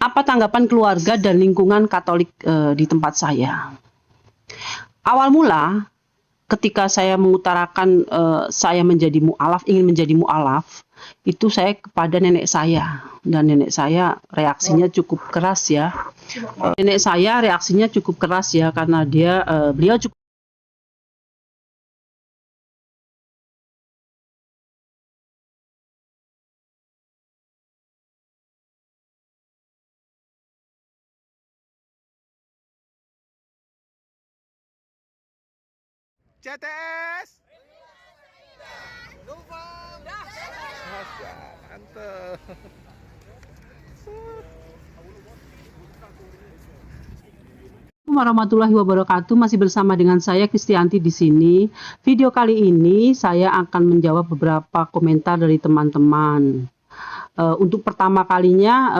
Apa tanggapan keluarga dan lingkungan Katolik di tempat saya? Awal mula ketika saya mengutarakan saya menjadi mu'alaf, ingin menjadi mu'alaf, itu saya kepada nenek saya, dan nenek saya reaksinya cukup keras ya. Nenek saya reaksinya cukup keras ya, karena beliau cukup CTS. Mantap. Warahmatullahi wabarakatuh, masih bersama dengan saya Kristianti di sini. Video kali ini saya akan menjawab beberapa komentar dari teman-teman. Untuk pertama kalinya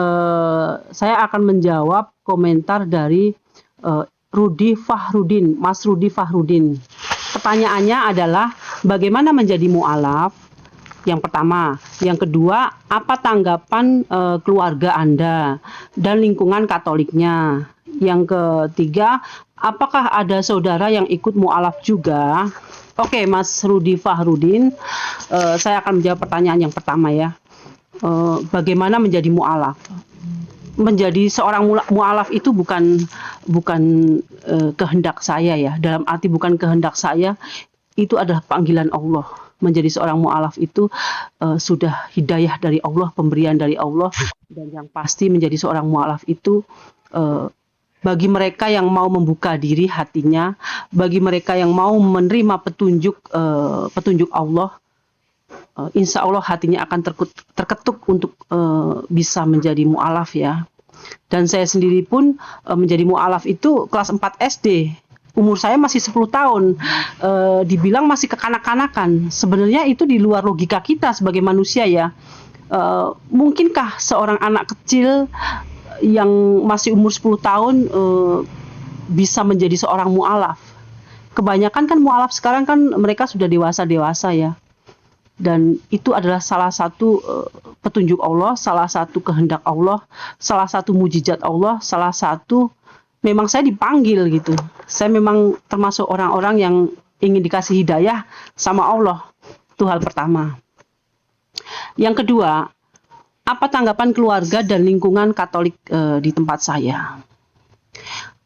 saya akan menjawab komentar dari Rudi Fahrudin, Mas Rudi Fahrudin. Pertanyaannya adalah bagaimana menjadi mu'alaf? Yang pertama. Yang kedua, apa tanggapan keluarga Anda dan lingkungan Katoliknya? Yang ketiga, apakah ada saudara yang ikut mu'alaf juga? Oke, Mas Rudi Fahrudin, saya akan menjawab pertanyaan yang pertama ya. Bagaimana menjadi mu'alaf? Menjadi seorang mu'alaf itu bukan kehendak saya ya. Dalam arti bukan kehendak saya, itu adalah panggilan Allah. Menjadi seorang mu'alaf itu sudah hidayah dari Allah, pemberian dari Allah. Dan yang pasti menjadi seorang mu'alaf itu bagi mereka yang mau membuka diri hatinya, bagi mereka yang mau menerima petunjuk Allah, insya Allah hatinya akan terketuk untuk bisa menjadi mu'alaf ya. Dan saya sendiri pun menjadi mu'alaf itu kelas 4 SD. Umur saya masih 10 tahun. Dibilang masih kekanak-kanakan. Sebenarnya itu di luar logika kita sebagai manusia ya. Mungkinkah seorang anak kecil yang masih umur 10 tahun bisa menjadi seorang mu'alaf? Kebanyakan kan mu'alaf sekarang kan mereka sudah dewasa-dewasa ya. Dan itu adalah salah satu petunjuk Allah, salah satu kehendak Allah, salah satu mujizat Allah, salah satu memang saya dipanggil gitu. Saya memang termasuk orang-orang yang ingin dikasih hidayah sama Allah. Itu hal pertama. Yang kedua, apa tanggapan keluarga dan lingkungan Katolik di tempat saya?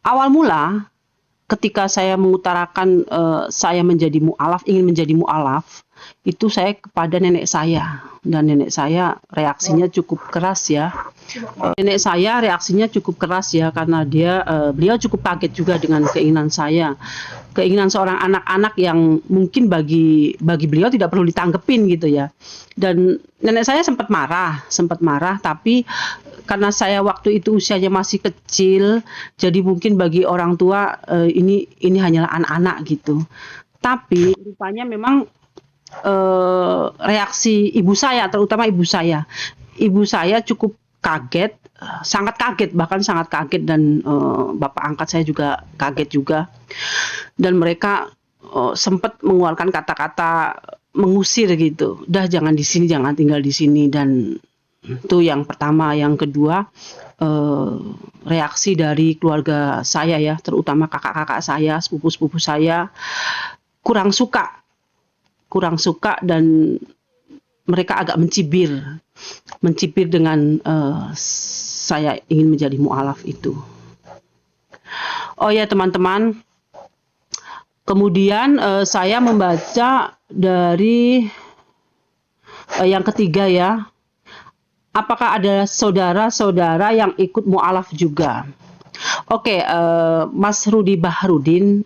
Awal mula ketika saya mengutarakan saya menjadi mu'alaf, ingin menjadi mu'alaf, itu saya kepada nenek saya, dan nenek saya reaksinya cukup keras ya. Nenek saya reaksinya cukup keras ya, karena beliau cukup kaget juga dengan keinginan saya, keinginan seorang anak-anak yang mungkin bagi beliau tidak perlu ditanggepin gitu ya. Dan nenek saya sempat marah, tapi karena saya waktu itu usianya masih kecil, jadi mungkin bagi orang tua ini hanyalah anak-anak gitu. Tapi rupanya memang reaksi ibu saya, terutama ibu saya cukup kaget, sangat kaget, bahkan sangat kaget, dan bapak angkat saya juga kaget juga, dan mereka sempat mengeluarkan kata-kata mengusir gitu, dah jangan di sini, jangan tinggal di sini. Dan itu yang pertama. Yang kedua, reaksi dari keluarga saya ya, terutama kakak-kakak saya, sepupu-sepupu saya, kurang suka, dan mereka agak mencibir dengan saya ingin menjadi mu'alaf itu. Oh ya teman-teman, kemudian saya membaca dari yang ketiga ya, apakah ada saudara-saudara yang ikut mu'alaf juga? Oke, Mas Rudi Fahrudin,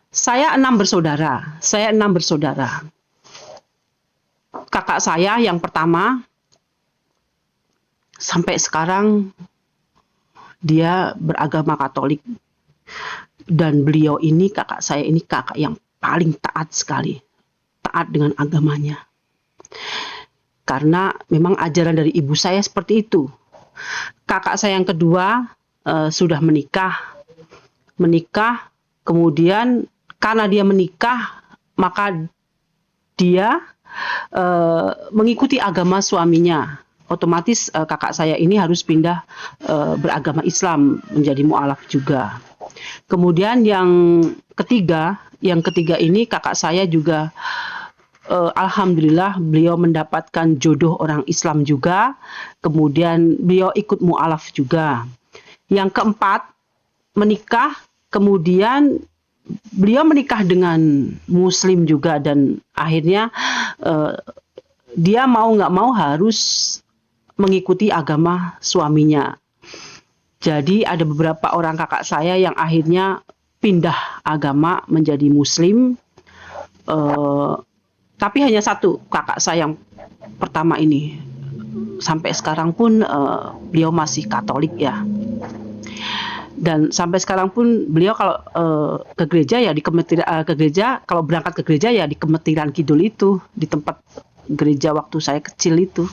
saya 6 bersaudara. Kakak saya yang pertama sampai sekarang dia beragama Katolik, dan beliau ini, kakak saya ini, kakak yang paling taat sekali, taat dengan agamanya, karena memang ajaran dari ibu saya seperti itu. Kakak saya yang kedua sudah menikah, kemudian karena dia menikah, maka dia mengikuti agama suaminya. otomatis kakak saya ini harus pindah beragama Islam, menjadi mualaf juga. Kemudian yang ketiga ini kakak saya juga alhamdulillah beliau mendapatkan jodoh orang Islam juga. Kemudian beliau ikut mualaf juga. Yang keempat, menikah, kemudian beliau menikah dengan Muslim juga, dan akhirnya dia mau nggak mau harus mengikuti agama suaminya. Jadi ada beberapa orang kakak saya yang akhirnya pindah agama menjadi Muslim. Tapi hanya satu kakak saya yang pertama ini, sampai sekarang pun beliau masih Katolik ya. Dan sampai sekarang pun beliau kalau ke gereja ya di kalau berangkat ke gereja ya di Kemetiran Kidul itu, di tempat gereja waktu saya kecil itu.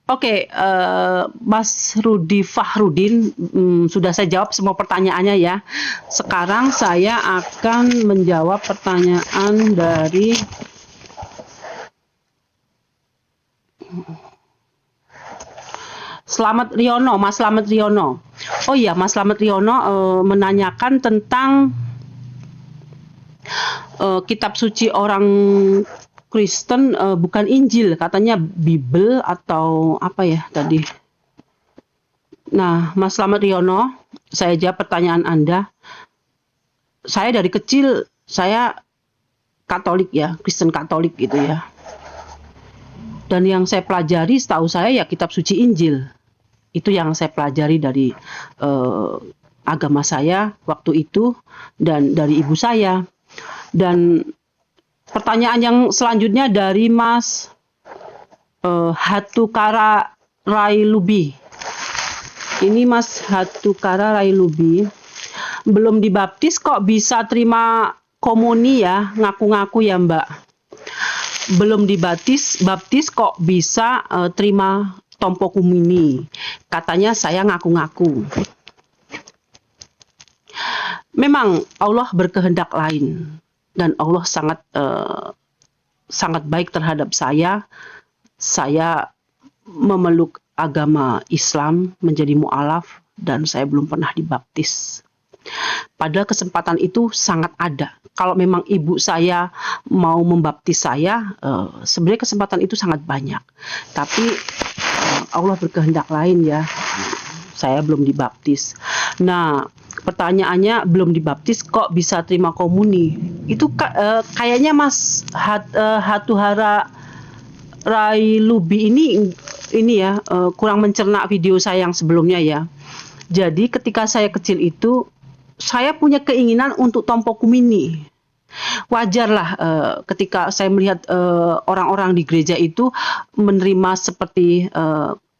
Oke, Mas Rudi Fahrudin, sudah saya jawab semua pertanyaannya ya. Sekarang saya akan menjawab pertanyaan dari Slamet Riono, Mas Slamet Riono. Oh iya, Mas Slamet Riono menanyakan tentang kitab suci orang Kristen, bukan Injil, katanya Bible atau apa ya tadi. Nah, Mas Slamet Riono, saya jawab pertanyaan Anda. Saya dari kecil, saya Katolik ya, Kristen Katolik gitu ya. Dan yang saya pelajari setahu saya ya kitab suci Injil. Itu yang saya pelajari dari agama saya waktu itu dan dari ibu saya. Dan pertanyaan yang selanjutnya dari Mas Hatukara Railubi. Ini Mas Hatukara Railubi, belum dibaptis kok bisa terima komuni ya, ngaku-ngaku ya Mbak. Belum dibaptis kok bisa terima tompo kumini. Katanya saya ngaku-ngaku. Memang Allah berkehendak lain. Dan Allah sangat baik terhadap saya. Saya memeluk agama Islam, menjadi mualaf, dan saya belum pernah dibaptis. Padahal kesempatan itu sangat ada. Kalau memang ibu saya mau membaptis saya, sebenarnya kesempatan itu sangat banyak. Tapi Allah berkehendak lain ya. Saya belum dibaptis. Nah, pertanyaannya belum dibaptis kok bisa terima komuni? Itu kayaknya Mas Hatuhara Railubi ini ya kurang mencerna video saya yang sebelumnya ya. Jadi ketika saya kecil itu saya punya keinginan untuk tompo kumini. Wajarlah ketika saya melihat orang-orang di gereja itu menerima seperti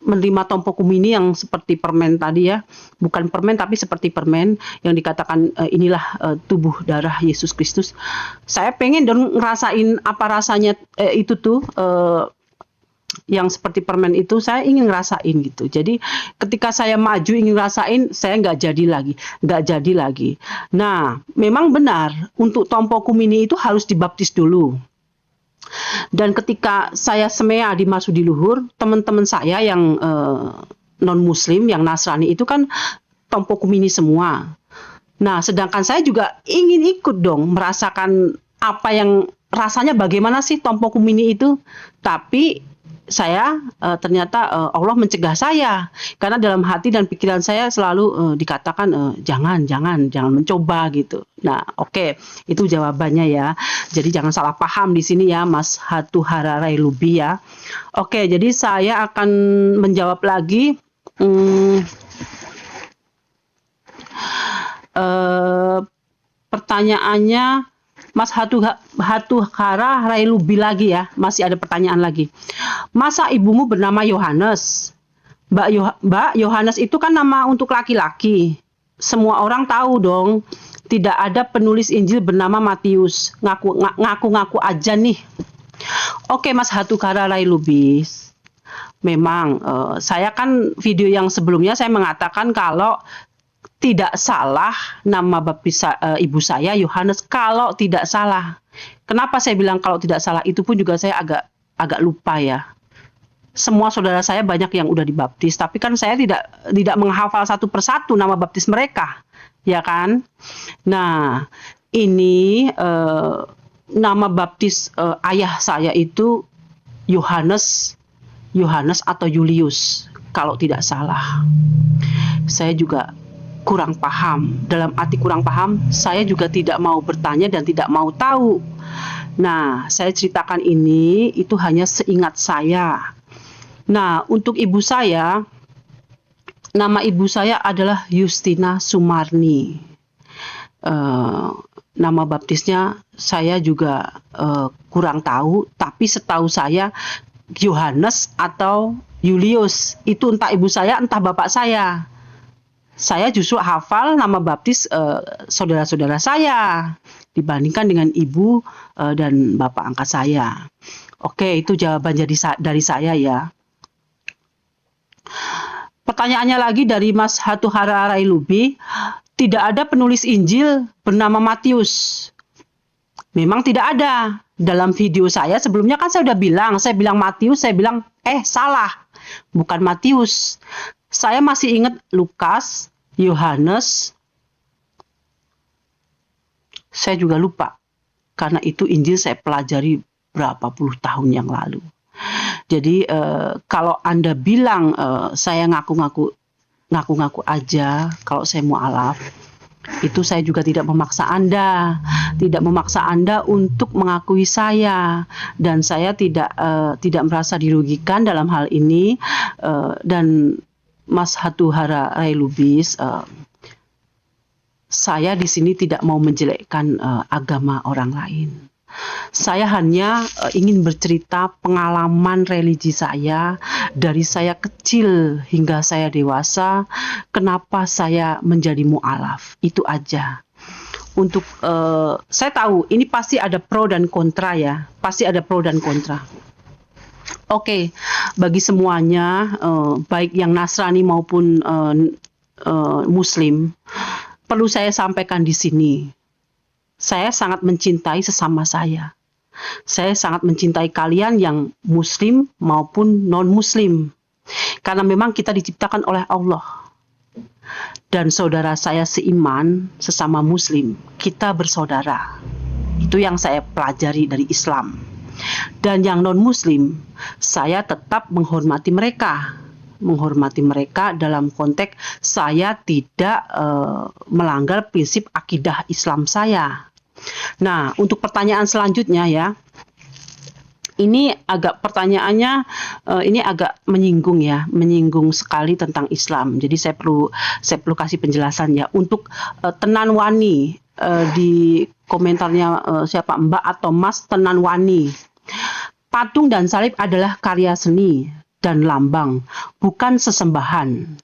menerima tompo kumini yang seperti permen tadi ya, bukan permen tapi seperti permen yang dikatakan inilah tubuh darah Yesus Kristus. Saya pengen dong ngerasain apa rasanya itu tuh yang seperti permen itu, saya ingin ngerasain gitu. Jadi ketika saya maju ingin ngerasain, saya nggak jadi lagi. Nah, memang benar untuk tompo kumini itu harus dibaptis dulu. Dan ketika saya semea di Masudi Luhur, teman-teman saya yang non-muslim, yang Nasrani itu kan tompo kumini semua. Nah, sedangkan saya juga ingin ikut dong, merasakan apa yang rasanya bagaimana sih tompo kumini itu. Tapi saya ternyata Allah mencegah saya, karena dalam hati dan pikiran saya selalu dikatakan jangan mencoba gitu. Nah, oke, itu jawabannya ya. Jadi jangan salah paham di sini ya, Mas Hatuhara Railubi ya. Oke, jadi saya akan menjawab lagi pertanyaannya Mas Hatuhara Railubi lagi ya. Masih ada pertanyaan lagi. Masa ibumu bernama Yohanes? Mbak, Yohanes itu kan nama untuk laki-laki. Semua orang tahu dong. Tidak ada penulis Injil bernama Matius. Ngaku-ngaku aja nih. Oke, Mas Hatukara Railubi. Memang saya kan video yang sebelumnya saya mengatakan kalau tidak salah nama baptis ibu saya Yohanes, kalau tidak salah. Kenapa saya bilang kalau tidak salah? Itu pun juga saya agak agak lupa ya. Semua saudara saya banyak yang udah dibaptis, tapi kan saya tidak menghafal satu persatu nama baptis mereka, ya kan? Nah, ini nama baptis ayah saya itu Yohanes atau Julius, kalau tidak salah. Saya juga kurang paham. Dalam arti kurang paham, saya juga tidak mau bertanya dan tidak mau tahu. Nah, saya ceritakan ini itu hanya seingat saya. Nah, untuk ibu saya, nama ibu saya adalah Justina Sumarni. Nama baptisnya saya juga kurang tahu, tapi setahu saya Yohanes atau Julius. Itu entah ibu saya, entah bapak saya. Saya justru hafal nama baptis saudara-saudara saya dibandingkan dengan ibu dan bapak angkat saya. Oke, itu jawaban dari saya ya. Pertanyaannya lagi dari Mas Hatuhara Railubi, tidak ada penulis Injil bernama Matius. Memang tidak ada. Dalam video saya sebelumnya kan saya bilang Matius, saya bilang salah, bukan Matius. Saya masih ingat Lukas, Yohanes, saya juga lupa, karena itu Injil saya pelajari berapa puluh tahun yang lalu. Jadi kalau Anda bilang saya ngaku-ngaku aja kalau saya mualaf, itu saya juga tidak memaksa Anda untuk mengakui saya, dan saya tidak merasa dirugikan dalam hal ini. Dan Mas Hatuhara Railubis, saya di sini tidak mau menjelekkan agama orang lain. Saya hanya ingin bercerita pengalaman religi saya dari saya kecil hingga saya dewasa, kenapa saya menjadi mualaf. Itu aja. Untuk saya tahu ini pasti ada pro dan kontra ya, pasti ada pro dan kontra. Oke, bagi semuanya, baik yang Nasrani maupun Muslim, perlu saya sampaikan di sini. Saya sangat mencintai sesama saya. Saya sangat mencintai kalian yang Muslim maupun non-Muslim. Karena memang kita diciptakan oleh Allah. Dan saudara saya seiman, sesama Muslim, kita bersaudara. Itu yang saya pelajari dari Islam. Dan yang non-Muslim, saya tetap menghormati mereka. Menghormati mereka dalam konteks saya tidak melanggar prinsip akidah Islam saya. Nah, untuk pertanyaan selanjutnya ya, ini pertanyaannya ini agak menyinggung sekali tentang Islam. Jadi saya perlu kasih penjelasan ya. Untuk Tenan Wani, di komentarnya siapa, Mbak atau Mas Tenan Wani, patung dan salib adalah karya seni dan lambang, bukan sesembahan.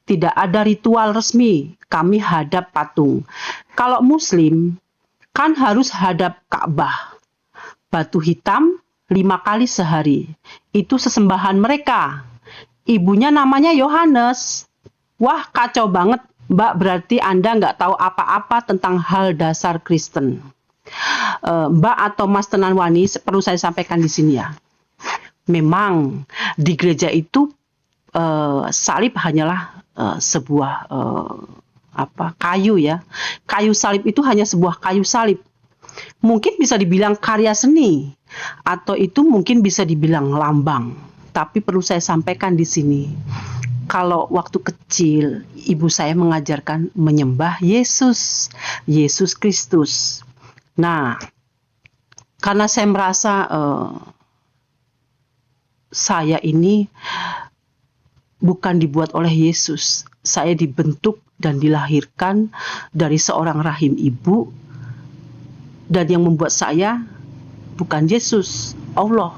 Tidak ada ritual resmi kami hadap patung. Kalau Muslim kan harus hadap Ka'bah. Batu hitam 5 kali sehari. Itu sesembahan mereka. Ibunya namanya Yohanes. Wah, kacau banget, Mbak. Berarti Anda nggak tahu apa-apa tentang hal dasar Kristen. Mbak atau Mas Tenanwani, perlu saya sampaikan di sini ya. Memang di gereja itu salib hanyalah sebuah kayu ya. Kayu salib itu hanya sebuah kayu salib. Mungkin bisa dibilang karya seni, atau itu mungkin bisa dibilang lambang. Tapi perlu saya sampaikan di sini, kalau waktu kecil ibu saya mengajarkan menyembah Yesus Kristus. Nah, karena saya merasa saya ini bukan dibuat oleh Yesus. Saya dibentuk dan dilahirkan dari seorang rahim ibu. Dan yang membuat saya bukan Yesus, Allah.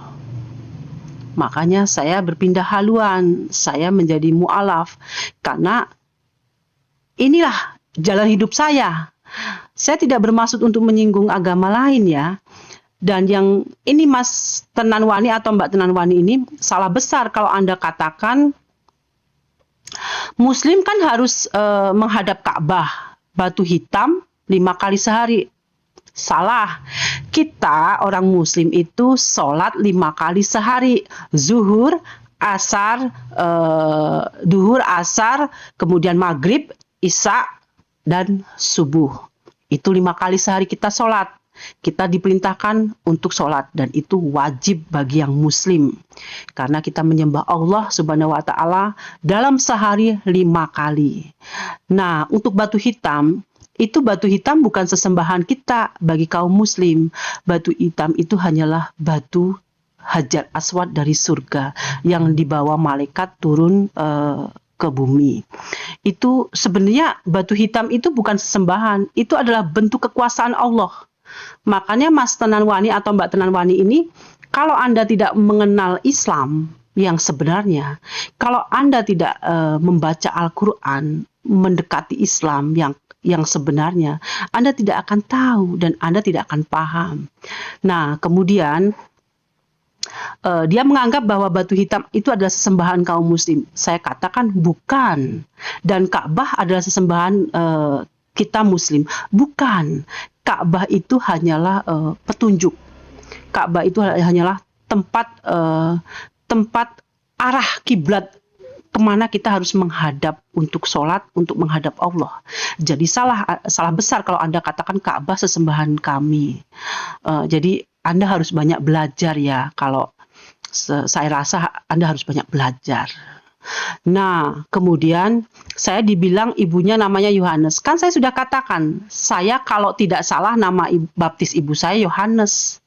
Makanya saya berpindah haluan. Saya menjadi mu'alaf. Karena inilah jalan hidup saya. Saya tidak bermaksud untuk menyinggung agama lain ya. Dan yang ini Mas Tenanwani atau Mbak Tenanwani ini salah besar kalau Anda katakan Muslim kan harus menghadap Ka'bah, batu hitam 5 kali sehari. Salah. Kita orang muslim itu sholat 5 kali sehari. Zuhur, asar, duhur, asar, kemudian maghrib, isya, dan subuh. Itu 5 kali sehari kita sholat. Kita diperintahkan untuk sholat dan itu wajib bagi yang muslim. Karena kita menyembah Allah Subhanahu wa Ta'ala dalam sehari 5 kali. Nah, untuk batu hitam, itu batu hitam bukan sesembahan kita bagi kaum muslim. Batu hitam itu hanyalah batu Hajar Aswad dari surga yang dibawa malaikat turun ke bumi. Itu sebenarnya batu hitam itu bukan sesembahan, itu adalah bentuk kekuasaan Allah. Makanya Mas Tenanwani atau Mbak Tenanwani ini, kalau Anda tidak mengenal Islam yang sebenarnya, kalau Anda tidak membaca Al-Quran, mendekati Islam yang sebenarnya, Anda tidak akan tahu dan Anda tidak akan paham. Nah, kemudian dia menganggap bahwa batu hitam itu adalah sesembahan kaum muslim. Saya katakan bukan. Dan Ka'bah adalah sesembahan kita muslim. Bukan. Ka'bah itu hanyalah petunjuk. Ka'bah itu hanyalah tempat arah kiblat kemana kita harus menghadap untuk sholat, untuk menghadap Allah. Jadi salah besar kalau Anda katakan Ka'bah sesembahan kami. Jadi Anda harus banyak belajar ya. Kalau saya rasa Anda harus banyak belajar. Nah, kemudian saya dibilang ibunya namanya Yohanes. Kan saya sudah katakan, saya kalau tidak salah nama baptis ibu saya Yohanes.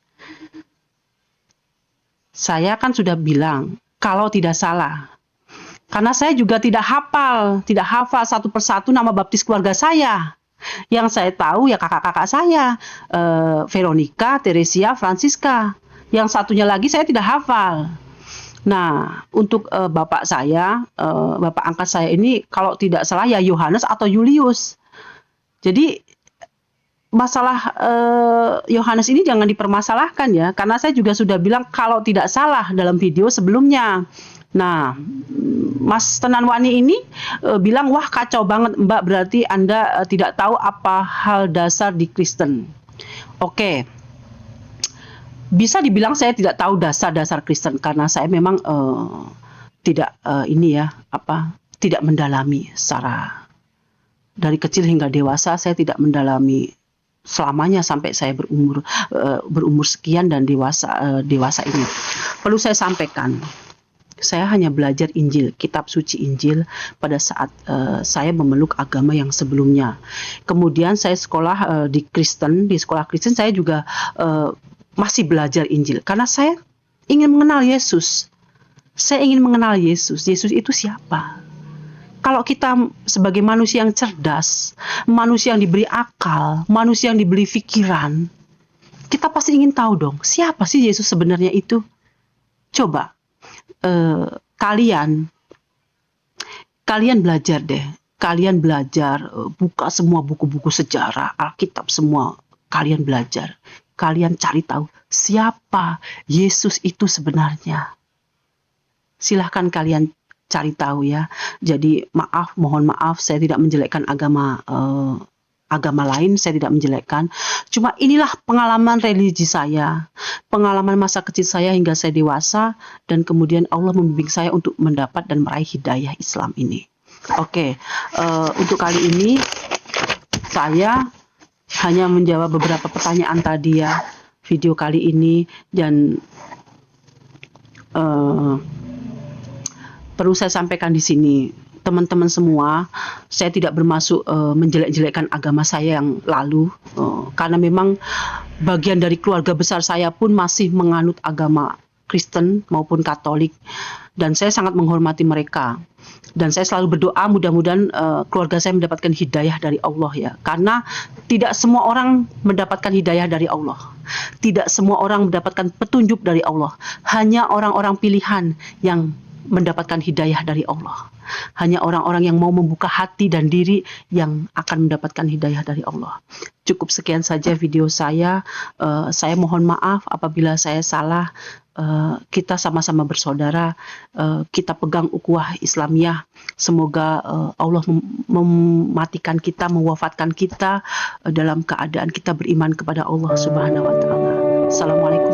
Saya kan sudah bilang, kalau tidak salah. Karena saya juga tidak hafal satu persatu nama baptis keluarga saya. Yang saya tahu ya kakak-kakak saya, Veronica, Teresia, Francisca. Yang satunya lagi saya tidak hafal. Nah, untuk bapak saya, bapak angkat saya ini kalau tidak salah ya Yohanes atau Julius. Jadi masalah Yohanes ini jangan dipermasalahkan ya, karena saya juga sudah bilang kalau tidak salah dalam video sebelumnya. Nah, Mas Tenanwani ini bilang, wah kacau banget Mbak, berarti Anda tidak tahu apa hal dasar di Kristen. Oke, bisa dibilang saya tidak tahu dasar-dasar Kristen karena saya memang tidak tidak mendalami secara dari kecil hingga dewasa. Saya tidak mendalami selamanya sampai saya berumur sekian dan dewasa ini. Perlu saya sampaikan, saya hanya belajar Injil, kitab suci Injil pada saat saya memeluk agama yang sebelumnya. Kemudian saya sekolah di sekolah Kristen saya juga masih belajar Injil karena saya ingin mengenal Yesus. Saya ingin mengenal Yesus. Yesus itu siapa? Kalau kita sebagai manusia yang cerdas, manusia yang diberi akal, manusia yang diberi pikiran, kita pasti ingin tahu dong, siapa sih Yesus sebenarnya itu? Coba kalian belajar deh. Kalian belajar, buka semua buku-buku sejarah, Alkitab semua. Kalian belajar. Kalian cari tahu siapa Yesus itu sebenarnya. Silahkan kalian cari tahu ya. Jadi mohon maaf, saya tidak menjelekkan agama lain, saya tidak menjelekkan. Cuma inilah pengalaman religi saya, pengalaman masa kecil saya hingga saya dewasa, dan kemudian Allah membimbing saya untuk mendapat dan meraih hidayah Islam ini. Oke, untuk kali ini saya hanya menjawab beberapa pertanyaan tadi ya, video kali ini, dan perlu saya sampaikan di sini, teman-teman semua, saya tidak bermaksud menjelek-jelekkan agama saya yang lalu, karena memang bagian dari keluarga besar saya pun masih menganut agama Kristen maupun Katolik, dan saya sangat menghormati mereka. Dan saya selalu berdoa mudah-mudahan keluarga saya mendapatkan hidayah dari Allah ya. Karena tidak semua orang mendapatkan hidayah dari Allah. Tidak semua orang mendapatkan petunjuk dari Allah. Hanya orang-orang pilihan yang mendapatkan hidayah dari Allah. Hanya orang-orang yang mau membuka hati dan diri yang akan mendapatkan hidayah dari Allah. Cukup sekian saja video saya. Saya mohon maaf apabila saya salah. kita sama-sama bersaudara, kita pegang ukhuwah Islamiyah. Semoga Allah mematikan kita, mewafatkan kita dalam keadaan kita beriman kepada Allah Subhanahu wa taala. Assalamualaikum